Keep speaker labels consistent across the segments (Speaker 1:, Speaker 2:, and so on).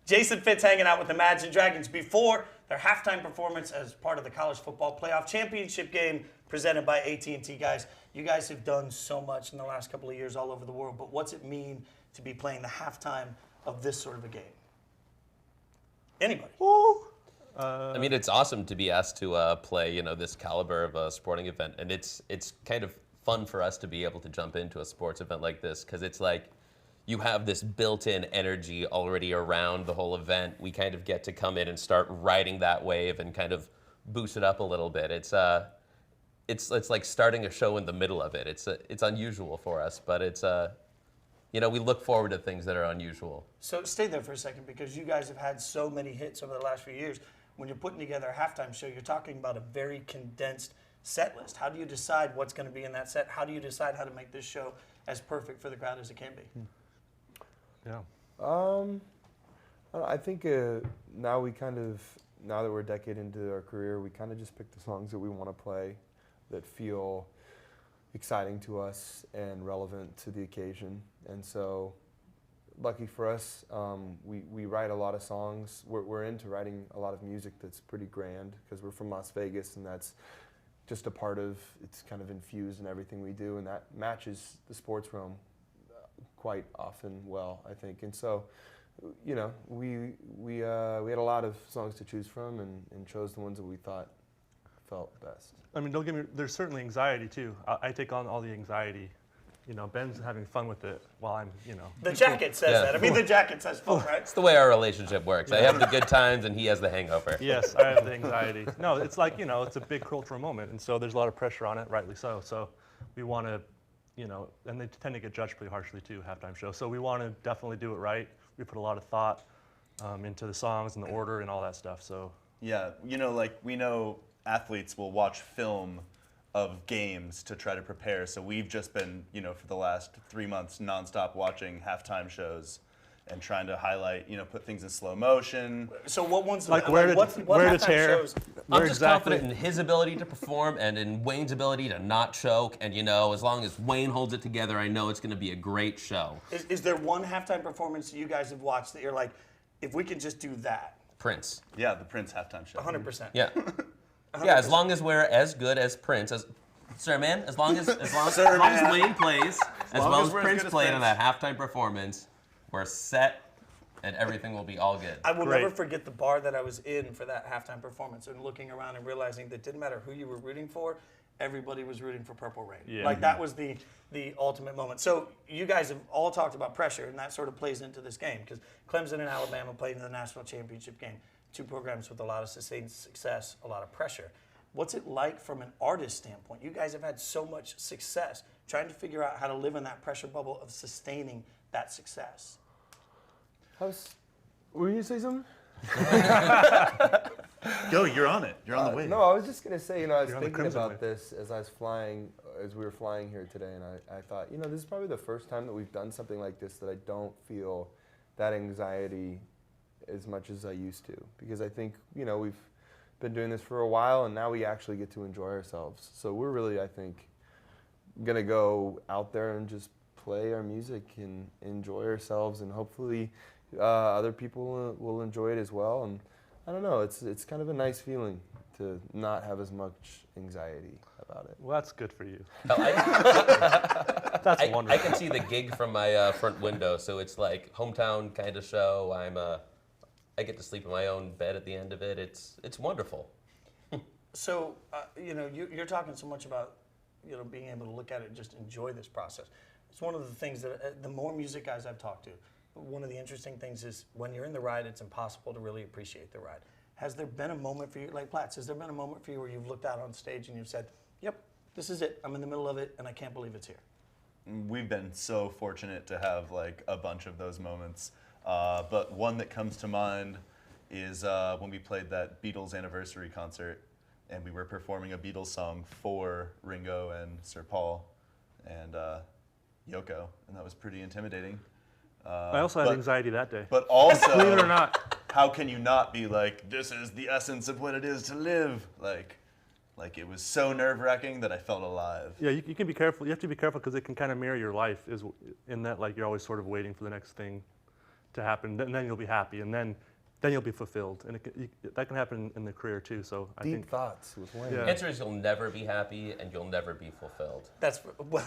Speaker 1: Jason Fitz hanging out with the Imagine Dragons before their halftime performance as part of the College Football Playoff Championship game presented by AT&T. Guys, you guys have done so much in the last couple of years all over the world, but what's it mean to be playing the halftime of this sort of a game? Anybody?
Speaker 2: I mean, it's awesome to be asked to play, this caliber of a sporting event, and it's kind of fun for us to be able to jump into a sports event like this because it's like you have this built-in energy already around the whole event. We kind of get to come in and start riding that wave and kind of boost it up a little bit. It's like starting a show in the middle of it. It's unusual for us, but it's we look forward to things that are unusual.
Speaker 1: So stay there for a second because you guys have had so many hits over the last few years. When you're putting together a halftime show, you're talking about a very condensed set list. How do you decide what's going to be in that set? How do you decide how to make this show as perfect for the crowd as it can be?
Speaker 3: Yeah.
Speaker 4: I think now that we're a decade into our career, we kind of just pick the songs that we want to play that feel exciting to us and relevant to the occasion. And so, lucky for us, we write a lot of songs. We're into writing a lot of music that's pretty grand because we're from Las Vegas, and that's just a part of, it's kind of infused in everything we do, and that matches the sports realm quite often well, I think. And so, we had a lot of songs to choose from and chose the ones that we thought felt best.
Speaker 3: I mean, don't get me, there's certainly anxiety too. I take on all the anxiety. Ben's having fun with it while I'm,
Speaker 1: The jacket says that. I mean, the jacket says fun, right?
Speaker 2: It's the way our relationship works. I have the good times and he has the hangover.
Speaker 3: Yes, I have the anxiety. No, it's like, it's a big cultural moment, and so there's a lot of pressure on it, rightly so. So we want to, and they tend to get judged pretty harshly too, halftime shows. So we want to definitely do it right. We put a lot of thought into the songs and the order and all that stuff. So
Speaker 5: yeah, we know athletes will watch film of games to try to prepare. So we've just been, for the last 3 months, nonstop watching halftime shows and trying to highlight, put things in slow motion.
Speaker 1: So what ones?
Speaker 3: Like where to tear.
Speaker 1: Shows?
Speaker 2: I'm just confident in his ability to perform and in Wayne's ability to not choke. And as long as Wayne holds it together, I know it's going to be a great show.
Speaker 1: Is there one halftime performance that you guys have watched that you're like, if we could just do that?
Speaker 2: Prince.
Speaker 5: Yeah, the Prince halftime show.
Speaker 1: 100%.
Speaker 2: Yeah. 100%. Yeah, as long as we're as good as Prince, as long as Wayne plays, as well as Prince played on that halftime performance, we're set and everything will be all good.
Speaker 1: I will never forget the bar that I was in for that halftime performance and looking around and realizing that it didn't matter who you were rooting for, everybody was rooting for Purple Rain.
Speaker 3: Yeah.
Speaker 1: Like that was the ultimate moment. So you guys have all talked about pressure, and that sort of plays into this game because Clemson and Alabama played in the national championship game. Two programs with a lot of sustained success, a lot of pressure. What's it like from an artist standpoint? You guys have had so much success trying to figure out how to live in that pressure bubble of sustaining that success.
Speaker 4: Were you going to say something?
Speaker 5: Go, you're on it. You're on the wave.
Speaker 4: No, I was just going to say, I was
Speaker 3: You're on the
Speaker 4: thinking
Speaker 3: crimson
Speaker 4: about
Speaker 3: wave.
Speaker 4: this as we were flying here today, and I thought, this is probably the first time that we've done something like this that I don't feel that anxiety as much as I used to. Because I think, we've been doing this for a while, and now we actually get to enjoy ourselves. So we're really, I think, going to go out there and just play our music and enjoy ourselves, and hopefully other people will enjoy it as well. And I don't know, it's kind of a nice feeling to not have as much anxiety about it.
Speaker 3: well, that's good for you.
Speaker 2: That's
Speaker 3: That's
Speaker 2: I
Speaker 3: wonderful.
Speaker 2: can see the gig from my front window, so it's like hometown kind of show. I get to sleep in my own bed at the end of it. It's wonderful.
Speaker 1: So, you're talking so much about, being able to look at it and just enjoy this process. It's one of the things that the more music guys I've talked to, one of the interesting things is when you're in the ride, it's impossible to really appreciate the ride. Has there been a moment for you, like Platz, has there been a moment for you where you've looked out on stage and you've said, yep, this is it. I'm in the middle of it and I can't believe it's here.
Speaker 5: We've been so fortunate to have a bunch of those moments. But one that comes to mind is when we played that Beatles anniversary concert and we were performing a Beatles song for Ringo and Sir Paul and Yoko, and that was pretty intimidating.
Speaker 3: I also had anxiety that day.
Speaker 5: But also,
Speaker 3: Believe it or not.
Speaker 5: how can you not be like, this is the essence of what it is to live? Like it was so nerve-wracking that I felt alive.
Speaker 3: Yeah, you can be careful. You have to be careful because it can kind of mirror your life, is in that you're always sort of waiting for the next thing to happen, and then you'll be happy, and then you'll be fulfilled, and that can happen in the career too. So I
Speaker 4: Deep
Speaker 3: think
Speaker 4: thoughts with Wayne.
Speaker 3: Yeah.
Speaker 2: The answer is you'll never be happy and you'll never be fulfilled.
Speaker 1: That's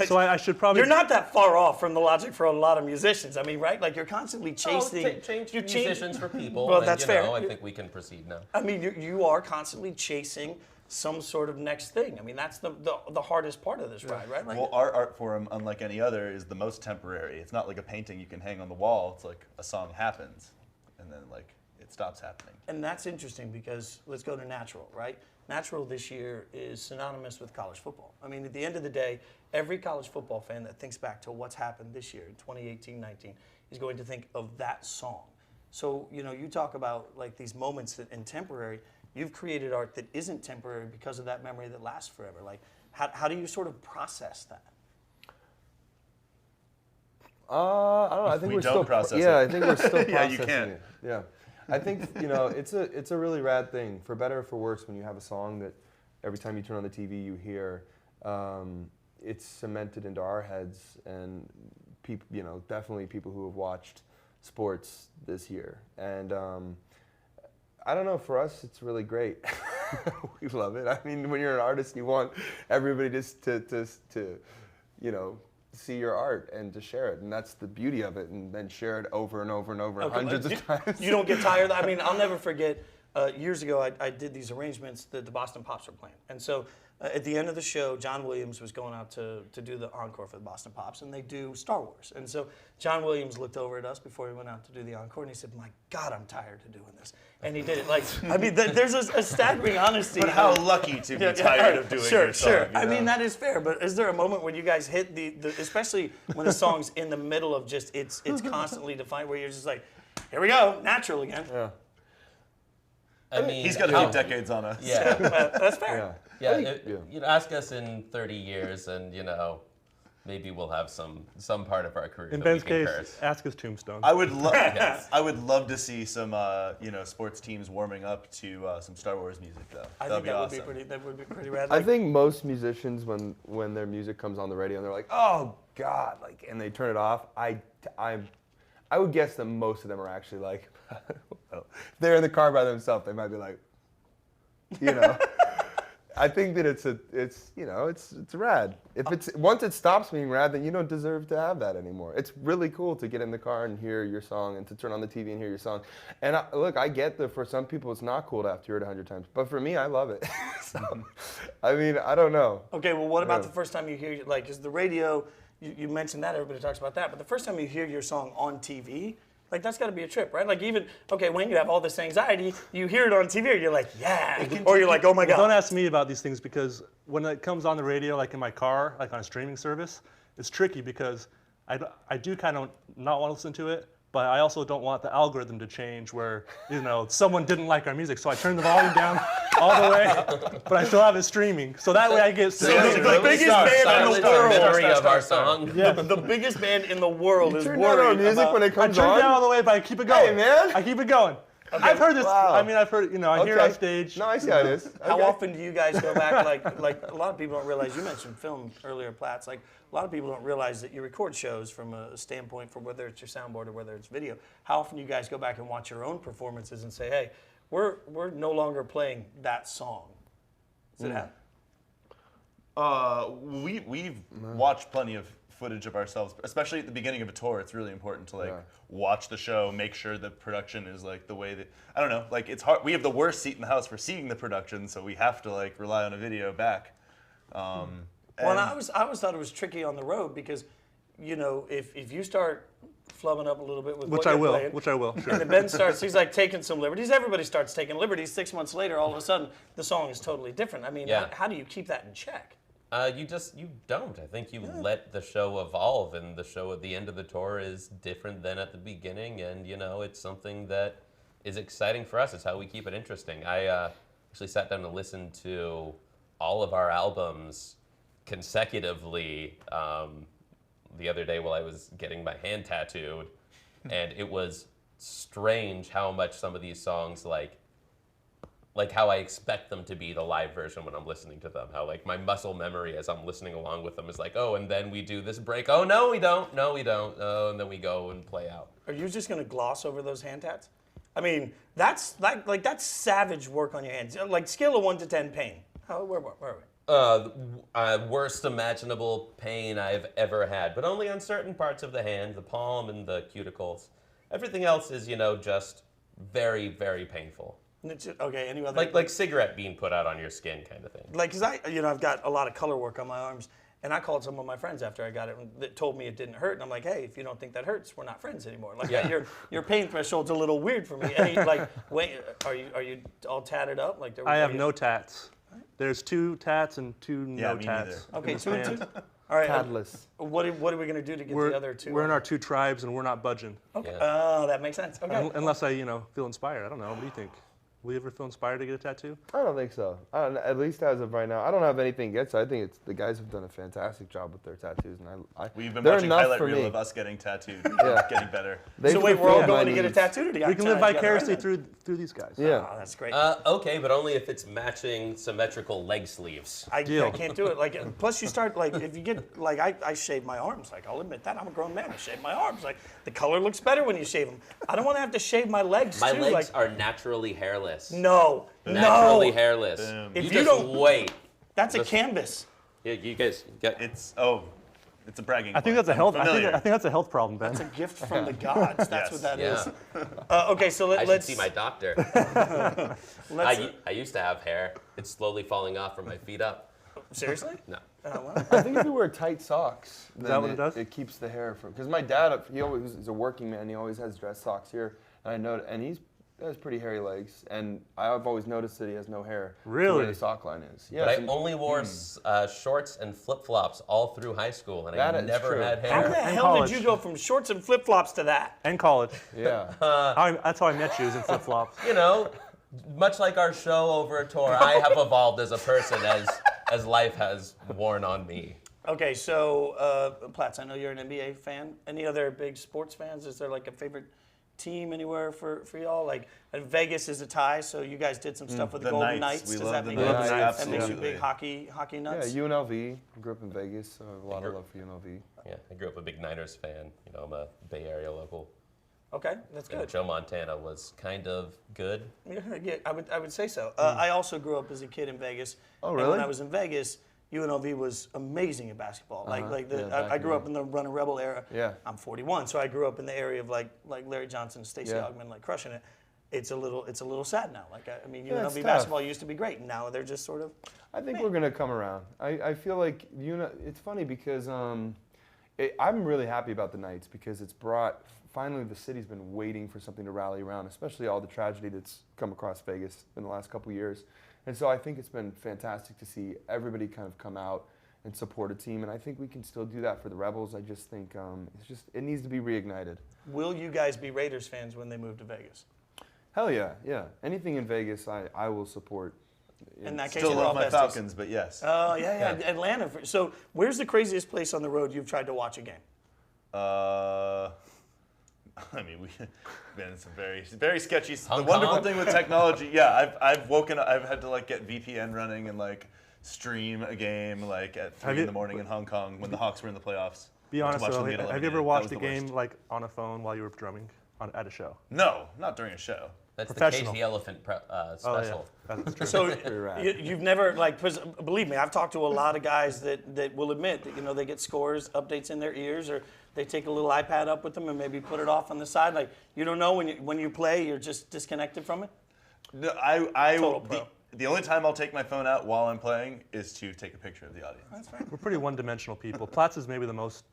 Speaker 3: so. I should probably.
Speaker 1: You're not that far off from the logic for a lot of musicians. I mean, right? Like you're constantly chasing.
Speaker 2: Change
Speaker 1: you're
Speaker 2: musicians for people.
Speaker 1: Well,
Speaker 2: and,
Speaker 1: that's fair.
Speaker 2: I think we can proceed now.
Speaker 1: I mean, you are constantly chasing some sort of next thing. I mean, that's the hardest part of this ride, right? Like,
Speaker 5: Well, our art form, unlike any other, is the most temporary. It's not like a painting you can hang on the wall. It's like a song happens, and then like it stops happening.
Speaker 1: and that's interesting because let's go to natural, right? Natural this year is synonymous with college football. I mean, at the end of the day, every college football fan that thinks back to what's happened this year in 2018-19 is going to think of that song. So, you talk about like these moments that in temporary, you've created art that isn't temporary because of that memory that lasts forever. Like, how do you sort of process that?
Speaker 4: I don't know. I think
Speaker 5: We
Speaker 4: we're
Speaker 5: don't
Speaker 4: still
Speaker 5: process
Speaker 4: Yeah,
Speaker 5: it.
Speaker 4: I think we're still processing
Speaker 5: Yeah, you can.
Speaker 4: it. Yeah, I think it's a really rad thing, for better or for worse. When you have a song that every time you turn on the TV you hear, it's cemented into our heads, and people, definitely people who have watched sports this year. And I don't know. For us, it's really great. We love it. I mean, when you're an artist, you want everybody just to see your art and to share it, and that's the beauty of it, and then share it over and over and over hundreds of times.
Speaker 1: You don't get tired? I mean, I'll never forget, years ago I did these arrangements that the Boston Pops were playing. And so at the end of the show, John Williams was going out to do the encore for the Boston Pops, and they do Star Wars. And so John Williams looked over at us before he went out to do the encore, and he said, "My God, I'm tired of doing this." And he did it. Like, I mean, there's a staggering honesty.
Speaker 5: But how lucky to be tired of doing your song.
Speaker 1: Sure.
Speaker 5: You
Speaker 1: I
Speaker 5: know?
Speaker 1: mean, that is fair. But is there a moment when you guys hit the especially when the song's in the middle of just it's constantly defined, where you're just like, here we go, natural again.
Speaker 4: Yeah.
Speaker 2: I mean,
Speaker 5: He's got a few decades on us.
Speaker 2: Yeah.
Speaker 1: That's fair.
Speaker 2: Yeah.
Speaker 4: Yeah.
Speaker 2: Ask us in 30 years, and maybe we'll have some part of our career.
Speaker 3: In
Speaker 2: that
Speaker 3: Ben's
Speaker 2: we can
Speaker 3: case,
Speaker 2: curse.
Speaker 3: ask his tombstone.
Speaker 5: I would love,
Speaker 2: Yes.
Speaker 5: I would love to see some, sports teams warming up to some Star Wars music, though.
Speaker 1: I
Speaker 5: That'd
Speaker 1: think
Speaker 5: be awesome.
Speaker 1: that would be pretty rad.
Speaker 4: I
Speaker 1: Like,
Speaker 4: think most musicians, when their music comes on the radio and they're like, "Oh God," and they turn it off, I would guess that most of them are actually like, well, if they're in the car by themselves, they might be like, I think that it's rad. If once it stops being rad, then you don't deserve to have that anymore. It's really cool to get in the car and hear your song, and to turn on the TV and hear your song. And I get that for some people it's not cool to have to hear it 100 times, but for me, I love it. So, I mean, I don't know.
Speaker 1: okay, well, what about
Speaker 4: Yeah.
Speaker 1: the first time you hear, like, is the radio, you mentioned that, everybody talks about that, but the first time you hear your song on TV, like, that's got to be a trip, right? Like, even, okay, when you have all this anxiety, you hear it on TV, and you're like, yeah, or you're like, oh my
Speaker 3: Well,
Speaker 1: God.
Speaker 3: don't ask me about these things, because when it comes on the radio, like in my car, like on a streaming service, it's tricky because I do kind of not want to listen to it, but I also don't want the algorithm to change where, someone didn't like our music. So I turn the volume down all the way, but I still have it streaming. So that way I get
Speaker 1: the biggest band in the world.
Speaker 2: Memory of our song.
Speaker 3: Yeah.
Speaker 1: The biggest band in the world is
Speaker 4: Turn down our
Speaker 1: worried
Speaker 4: music
Speaker 1: about,
Speaker 4: when it
Speaker 3: I
Speaker 4: comes
Speaker 3: turn
Speaker 4: on.
Speaker 3: it down all the way, but I keep it going.
Speaker 4: Hey, man.
Speaker 3: I keep it going. I've heard this.
Speaker 4: Wow.
Speaker 3: I mean, I've heard, I hear it on stage.
Speaker 4: No, I see how it is.
Speaker 1: How
Speaker 4: Okay.
Speaker 1: often do you guys go back? Like a lot of people don't realize. You mentioned film earlier, Platz. Like a lot of people don't realize that you record shows from a standpoint for whether it's your soundboard or whether it's video. How often do you guys go back and watch your own performances and say, "Hey, we're no longer playing that song"? Does it happen?
Speaker 5: We've watched plenty of footage of ourselves, especially at the beginning of a tour. It's really important to watch the show, make sure the production is like the way that, I don't know, like it's hard. We have the worst seat in the house for seeing the production, so we have to like rely on a video back.
Speaker 1: Well, and I always thought it was tricky on the road because, if you start flubbing up a little bit with
Speaker 3: Which
Speaker 1: what
Speaker 3: I
Speaker 1: you're
Speaker 3: will.
Speaker 1: playing,
Speaker 3: Which I will.
Speaker 1: and
Speaker 3: Sure.
Speaker 1: then Ben starts, he's like taking some liberties. Everybody starts taking liberties. 6 months later, all of a sudden, the song is totally different. I mean,
Speaker 2: Yeah.
Speaker 1: how do you keep that in check?
Speaker 2: You don't. I think you let the show evolve, and the show at the end of the tour is different than at the beginning, and it's something that is exciting for us. It's how we keep it interesting. I actually sat down to listen to all of our albums consecutively the other day while I was getting my hand tattooed, and it was strange how much some of these songs like how I expect them to be the live version when I'm listening to them. How like my muscle memory as I'm listening along with them is like, oh, and then we do this break. Oh, no, we don't. No, we don't. Oh, and then we go and play out.
Speaker 1: Are you just going to gloss over those hand tats? I mean, that's like that's savage work on your hands. Like scale of 1 to 10 pain. Where are we?
Speaker 2: Worst imaginable pain I've ever had, but only on certain parts of the hand, the palm and the cuticles. Everything else is, just very, very painful.
Speaker 1: Okay, any other?
Speaker 2: Like cigarette being put out on your skin kind of thing.
Speaker 1: Like, because I've got a lot of color work on my arms, and I called some of my friends after I got it that told me it didn't hurt, and I'm like, hey, if you don't think that hurts, we're not friends anymore. Like, your pain threshold's a little weird for me. Wait, are you all tatted up? Like,
Speaker 3: I have no tats. There's 2 tats and 2 no tats.
Speaker 1: Okay, 2 and 2. All right.
Speaker 4: Tatless.
Speaker 1: What are we going to do to get the other 2?
Speaker 3: We're in our 2 tribes, and we're not budging.
Speaker 1: Okay.
Speaker 2: Yeah.
Speaker 1: Oh, that makes sense. Okay.
Speaker 3: Unless I, feel inspired. I don't know. What do you think? Will you ever feel inspired to get a tattoo?
Speaker 4: I don't think so. At least as of right now, I don't have anything against it. I think the guys have done a fantastic job with their tattoos, and
Speaker 5: We've been
Speaker 4: they're
Speaker 5: watching
Speaker 4: enough
Speaker 5: highlight
Speaker 4: for
Speaker 5: reel
Speaker 4: me.
Speaker 5: of us getting tattooed,
Speaker 4: Yeah.
Speaker 5: getting better.
Speaker 1: So wait, we're all going to get a tattoo together.
Speaker 3: We can live vicariously through these guys.
Speaker 4: Yeah.
Speaker 1: Oh, that's great.
Speaker 2: Okay, but only if it's matching symmetrical leg sleeves.
Speaker 1: I can't do it. Like, plus you start if you get I shave my arms. Like, I'll admit that I'm a grown man. I shave my arms. Like, the color looks better when you shave them. I don't want to have to shave my legs
Speaker 2: My
Speaker 1: too.
Speaker 2: legs are naturally hairless.
Speaker 1: No.
Speaker 2: Naturally
Speaker 1: No.
Speaker 2: hairless.
Speaker 1: If
Speaker 2: You
Speaker 1: you
Speaker 2: just
Speaker 1: don't-
Speaker 2: wait.
Speaker 1: That's a canvas.
Speaker 2: Yeah, you guys get
Speaker 5: It's a bragging.
Speaker 3: I think
Speaker 5: point.
Speaker 3: that's a health.
Speaker 5: I'm
Speaker 3: I think
Speaker 5: familiar.
Speaker 3: that's a health problem, Ben.
Speaker 1: It's a gift from the gods. That's
Speaker 5: Yes.
Speaker 1: what that is.
Speaker 2: Yeah.
Speaker 1: Okay, so
Speaker 2: I should
Speaker 1: let's
Speaker 2: see my doctor.
Speaker 1: let's
Speaker 2: I used to have hair. It's slowly falling off from my feet up.
Speaker 1: seriously.
Speaker 2: No.
Speaker 4: I think if you wear tight socks, then
Speaker 3: that what it does?
Speaker 4: It keeps the hair from. Because my dad, he's a working man. He always has dress socks here, and I know, and he has pretty hairy legs, and I've always noticed that he has no hair.
Speaker 3: Really?
Speaker 4: Where the sock line is. Yeah.
Speaker 2: But I only wore shorts and flip-flops all through high school, and I
Speaker 4: That is
Speaker 2: never
Speaker 4: true.
Speaker 2: had
Speaker 1: How
Speaker 2: hair.
Speaker 1: the hell
Speaker 3: college.
Speaker 1: did you go from shorts and flip flops to that?
Speaker 3: And college.
Speaker 4: Yeah.
Speaker 3: That's how I met you, was in flip flops.
Speaker 2: Much like our show over a tour, I have evolved as a person as life has worn on me.
Speaker 1: Okay, so Platz, I know you're an NBA fan. Any other big sports fans? Is there like a favorite team anywhere for y'all? Like Vegas is a tie, so you guys did some stuff with the Golden Knights.
Speaker 5: We
Speaker 1: Does
Speaker 5: love
Speaker 1: that
Speaker 5: the
Speaker 1: make
Speaker 5: Knights.
Speaker 1: that makes you
Speaker 5: Absolutely.
Speaker 1: big hockey
Speaker 4: Yeah,
Speaker 1: nuts?
Speaker 4: UNLV. I grew up in Vegas, so I have a lot of love for UNLV.
Speaker 2: Yeah, I grew up a big Niners fan. I'm a Bay Area local.
Speaker 1: Okay, that's
Speaker 2: And
Speaker 1: good.
Speaker 2: Joe Montana was kind of good.
Speaker 1: Yeah, I would say so. I also grew up as a kid in Vegas.
Speaker 4: Oh,
Speaker 1: And
Speaker 4: really?
Speaker 1: when I was in Vegas, UNLV was amazing at basketball.
Speaker 4: Yeah,
Speaker 1: I
Speaker 4: back
Speaker 1: grew
Speaker 4: in
Speaker 1: up in the Running Rebel era.
Speaker 4: Yeah.
Speaker 1: I'm 41, so I grew up in the area of like Larry Johnson, Stacey
Speaker 4: Yeah.
Speaker 1: Augmon, like crushing it. It's a little sad now.
Speaker 4: Yeah, it's
Speaker 1: UNLV
Speaker 4: tough.
Speaker 1: basketball used to be great, and now they're just sort of.
Speaker 4: I think we're gonna come around. I feel like it's funny because I'm really happy about the Knights because it's brought. Finally, the city's been waiting for something to rally around, especially all the tragedy that's come across Vegas in the last couple of years. And so I think it's been fantastic to see everybody kind of come out and support a team. And I think we can still do that for the Rebels. I just think it needs to be reignited.
Speaker 1: Will you guys be Raiders fans when they move to Vegas?
Speaker 4: Hell yeah, yeah. Anything in Vegas, I will support.
Speaker 1: In that case,
Speaker 5: Still
Speaker 1: we're all
Speaker 5: love my
Speaker 1: besties.
Speaker 5: Falcons, but yes.
Speaker 1: Oh yeah, Atlanta. So where's the craziest place on the road you've tried to watch a game?
Speaker 5: I mean, we've been in some very sketchy.
Speaker 2: Hong
Speaker 5: The wonderful
Speaker 2: Kong?
Speaker 5: thing with technology, yeah, I've woken up. I've had to get VPN running and stream a game at 3 in the morning in Hong Kong when the Hawks were in the playoffs.
Speaker 3: Be honest
Speaker 5: watch
Speaker 3: though,
Speaker 5: them get
Speaker 3: have you ever
Speaker 5: eliminated. That
Speaker 3: watched
Speaker 5: was
Speaker 3: a
Speaker 5: the
Speaker 3: game
Speaker 5: worst.
Speaker 3: on a phone while you were drumming at a show?
Speaker 5: No, not during a show.
Speaker 2: That's the Cage
Speaker 3: Professional.
Speaker 2: the Elephant special.
Speaker 3: That's true.
Speaker 1: So
Speaker 4: rad.
Speaker 1: you've never believe me, I've talked to a lot of guys that will admit that they get scores updates in their ears, or they take a little iPad up with them and maybe put it off on the side. Like, you don't know when you play, you're just disconnected from it.
Speaker 5: No,
Speaker 1: Total pro.
Speaker 5: the only time I'll take my phone out while I'm playing is to take a picture of the audience.
Speaker 1: That's right.
Speaker 3: We're pretty one-dimensional people. Platz is maybe the most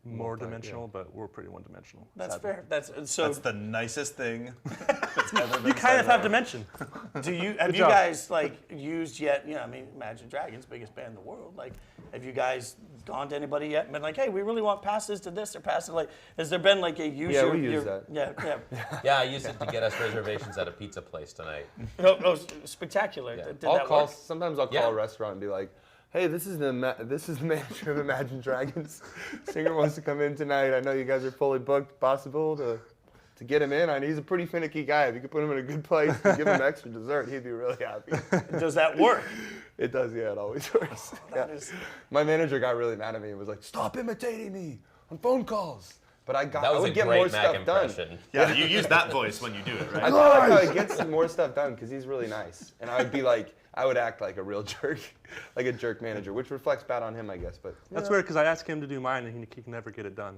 Speaker 3: more dimensional, but we're pretty one-dimensional.
Speaker 1: That's
Speaker 3: sadly.
Speaker 1: fair. That's
Speaker 5: the nicest thing that's ever been
Speaker 3: You kind of
Speaker 5: said
Speaker 3: have
Speaker 5: ever.
Speaker 3: dimension.
Speaker 1: have you
Speaker 3: job.
Speaker 1: guys used yet? Imagine Dragons, biggest band in the world. Like, have you guys gone to anybody yet and been like, hey, we really want passes to this or passes has there been a use?
Speaker 4: Yeah, we use that.
Speaker 1: Yeah.
Speaker 2: Yeah, I used it to get us reservations at a pizza place tonight.
Speaker 1: Oh, spectacular.
Speaker 2: Yeah.
Speaker 1: Did that work?
Speaker 4: Sometimes I'll call
Speaker 2: Yeah.
Speaker 4: a restaurant and be like, hey, this is the manager of Imagine Dragons. Singer wants to come in tonight. I know you guys are fully booked. Possible to to get him in. And he's a pretty finicky guy. If you could put him in a good place and give him extra dessert, he'd be really happy.
Speaker 1: Does that work?
Speaker 4: It does, yeah. It always works.
Speaker 1: That
Speaker 4: Yeah.
Speaker 1: is-
Speaker 4: My manager got really mad at me and was like, "Stop imitating me on phone calls." But I
Speaker 2: That was
Speaker 4: would
Speaker 2: a
Speaker 4: get
Speaker 2: great
Speaker 4: more
Speaker 2: Mac
Speaker 4: stuff done.
Speaker 2: impression.
Speaker 5: Yeah, you use that voice when you do it,
Speaker 4: I
Speaker 5: right?
Speaker 4: feel like how he gets more stuff done because he's really nice, and I would be like, I would act like a real jerk, like a jerk manager, which reflects bad on him, I guess. But
Speaker 3: That's weird because I asked him to do mine and he can never get it done.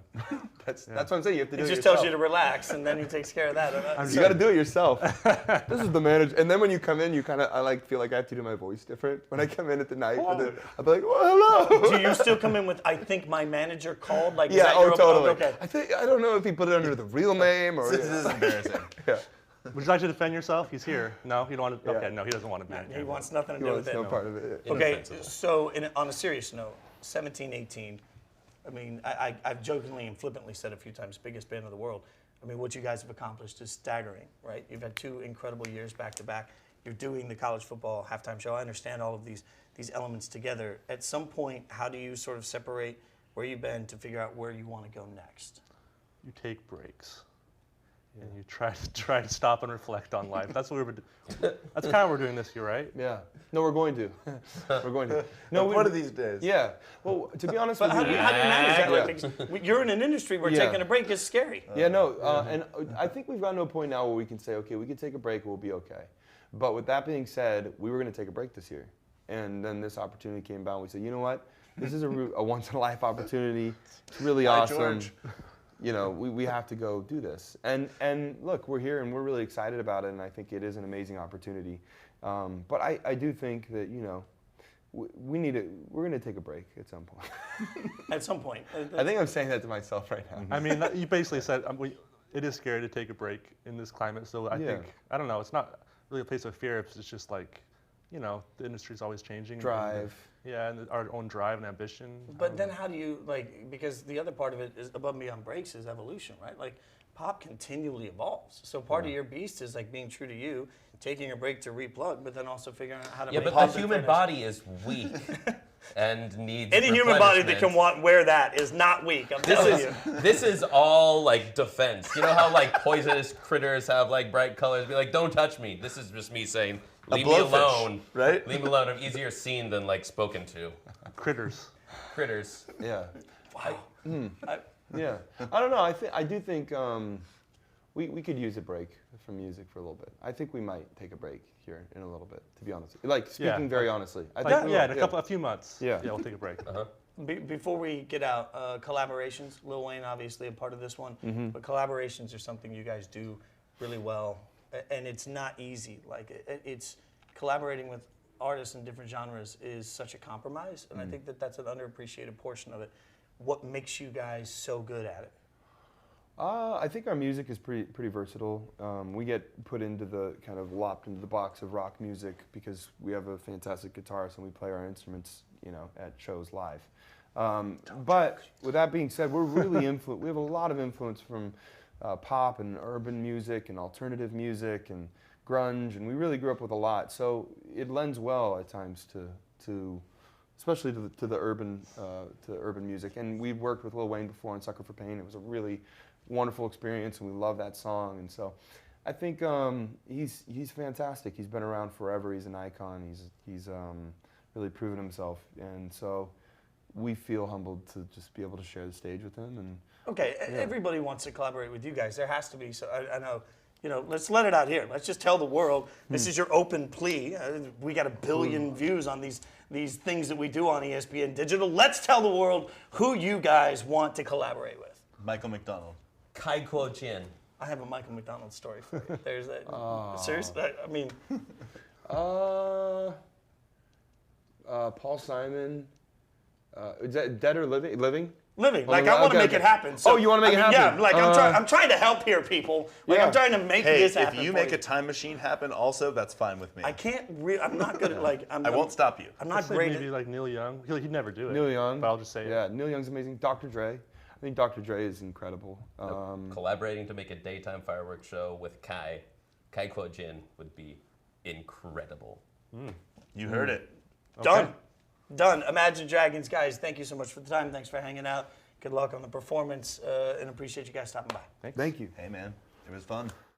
Speaker 4: that's what I'm saying. You have to do
Speaker 1: He
Speaker 4: it
Speaker 1: just
Speaker 4: yourself.
Speaker 1: tells you to relax, and then he takes care of that.
Speaker 4: You got to do it yourself. This is the manager, and then when you come in, you kind of feel like I have to do my voice different when I come in at the night. I'll be like, "Well, hello."
Speaker 1: Do you still come in with, I think my manager called? Like, is
Speaker 4: Yeah,
Speaker 1: that your
Speaker 4: totally.
Speaker 1: Okay.
Speaker 4: I don't know if he put it under the real name or.
Speaker 5: This is embarrassing.
Speaker 4: Yeah.
Speaker 3: Would you like to defend yourself? He's here. No, you don't want to.
Speaker 4: Yeah.
Speaker 3: Okay, no, he doesn't want to be.
Speaker 1: He wants nothing to
Speaker 4: He
Speaker 1: do
Speaker 4: wants
Speaker 1: with it.
Speaker 4: no part of it.
Speaker 1: Okay,
Speaker 2: Inoffensive.
Speaker 1: so on a serious note, 17, 18, I mean, I've jokingly and flippantly said a few times, biggest band in the world. I mean, what you guys have accomplished is staggering, right? You've had 2 incredible years back to back. You're doing the college football halftime show. I understand all of these elements together. At some point, how do you sort of separate where you've been to figure out where you want to go next?
Speaker 3: You take breaks. And you try to stop and reflect on life. That's what that's kind of what we're doing this year, right?
Speaker 4: Yeah. No, we're going to. We're going to. No,
Speaker 5: One of these days.
Speaker 4: Yeah. Well, to be honest
Speaker 1: But
Speaker 4: with
Speaker 1: how do
Speaker 4: you.
Speaker 1: you manage that?
Speaker 4: Yeah.
Speaker 1: Like, because you're in an industry where
Speaker 4: Yeah.
Speaker 1: taking a break is scary.
Speaker 4: Yeah, no, and I think we've gotten to a point now where we can say, okay, we can take a break, we'll be okay. But with that being said, we were going to take a break this year, and then this opportunity came about, and we said, you know what, this is a once-in-a-life opportunity. It's really
Speaker 5: Hi,
Speaker 4: awesome.
Speaker 5: George.
Speaker 4: You know, we have to go do this. And look, we're here, and we're really excited about it, and I think it is an amazing opportunity. But I do think that, you know, we're going to take a break at some point.
Speaker 1: At some point.
Speaker 4: I think I'm saying that to myself right now.
Speaker 3: I mean, you basically said it is scary to take a break in this climate. So I think, I don't know, it's not really a place of fear. It's just like, you know, the industry's always changing.
Speaker 4: Drive.
Speaker 3: And our own drive and ambition.
Speaker 1: But then how do you, like, because the other part of it is above and beyond breaks is evolution, right? Like, pop continually evolves. So part of your beast is like being true to you, taking a break to replug, but then also figuring out how to
Speaker 2: Yeah,
Speaker 1: make
Speaker 2: but
Speaker 1: pop
Speaker 2: the human body is weak and needs
Speaker 1: Any human body that can
Speaker 2: replenishment.
Speaker 1: wear that is not weak. I'm telling you.
Speaker 2: This is all like defense. You know how like poisonous critters have like bright colors? Be like, don't touch me. This is just me saying, leave me
Speaker 5: blowfish,
Speaker 2: alone.
Speaker 5: right?
Speaker 2: Leave me alone. I'm easier seen than like spoken to.
Speaker 3: Critters.
Speaker 2: Critters.
Speaker 4: Yeah.
Speaker 1: Wow.
Speaker 4: Yeah, I don't know. I do think we could use a break from music for a little bit. I think we might take a break here in a little bit, to be honest. Like speaking very honostly, I think we will.
Speaker 3: In a few months.
Speaker 4: Yeah.
Speaker 3: We'll take a break.
Speaker 1: Before we get out, collaborations. Lil Wayne, obviously, a part of this one. But collaborations are something you guys do really well. And it's not easy. Like, it's collaborating with artists in different genres is such a compromise. And I think that that's an underappreciated portion of it. What makes you guys so good at it?
Speaker 4: I think our music is pretty versatile. We get put into the kind of lopped into the box of rock music because we have a fantastic guitarist and we play our instruments, you know, at shows live. But with that being said, we're really we have a lot of influence from pop and urban music and alternative music and grunge, and we really grew up with a lot. So it lends well at times to especially to the urban music. And we've worked with Lil Wayne before on Sucker for Pain. It was a really wonderful experience, and we love that song. And so I think he's fantastic. He's been around forever. He's an icon. He's really proven himself. And so we feel humbled to just be able to share the stage with him. And
Speaker 1: Okay, everybody wants to collaborate with you guys. There has to be. So I know, you know, let's let it out here. Let's just tell the world this is your open plea. We got 1 billion views on these things that we do on ESPN Digital. Let's tell the world who you guys want to collaborate with.
Speaker 5: Michael McDonald.
Speaker 2: Kai Kuo Jin.
Speaker 1: I have a Michael McDonald story for you. There's that. Seriously, I mean,
Speaker 4: Paul Simon. Is that dead or living?
Speaker 1: living.
Speaker 4: Oh,
Speaker 1: Like, I want to
Speaker 4: okay,
Speaker 1: make it
Speaker 4: okay.
Speaker 1: happen. So,
Speaker 4: Oh, you wanna make it
Speaker 1: I mean,
Speaker 4: happen?
Speaker 1: Yeah, like I'm trying to help here, people. Like
Speaker 4: Yeah.
Speaker 1: I'm trying to make
Speaker 5: Hey,
Speaker 1: this
Speaker 5: if
Speaker 1: happen.
Speaker 5: you
Speaker 1: for
Speaker 5: make a time machine happen also, that's fine with me.
Speaker 1: I can't. I'm not good at like.
Speaker 5: I won't stop you.
Speaker 1: I'm
Speaker 3: I'd
Speaker 1: not
Speaker 3: say
Speaker 1: great.
Speaker 3: maybe
Speaker 1: At,
Speaker 3: like Neil Young. He'd never do it.
Speaker 4: Neil Young.
Speaker 3: But I'll just say it.
Speaker 4: Yeah, Neil Young's amazing. Dr. Dre. I think Dr. Dre is incredible.
Speaker 2: Collaborating to make a daytime fireworks show with Kai Kuo Jin would be incredible.
Speaker 5: You heard it.
Speaker 1: Done. Imagine Dragons, guys. Thank you so much for the time. Thanks for hanging out. Good luck on the performance, and appreciate you guys stopping by.
Speaker 4: Thank you.
Speaker 5: Hey, man. It was fun.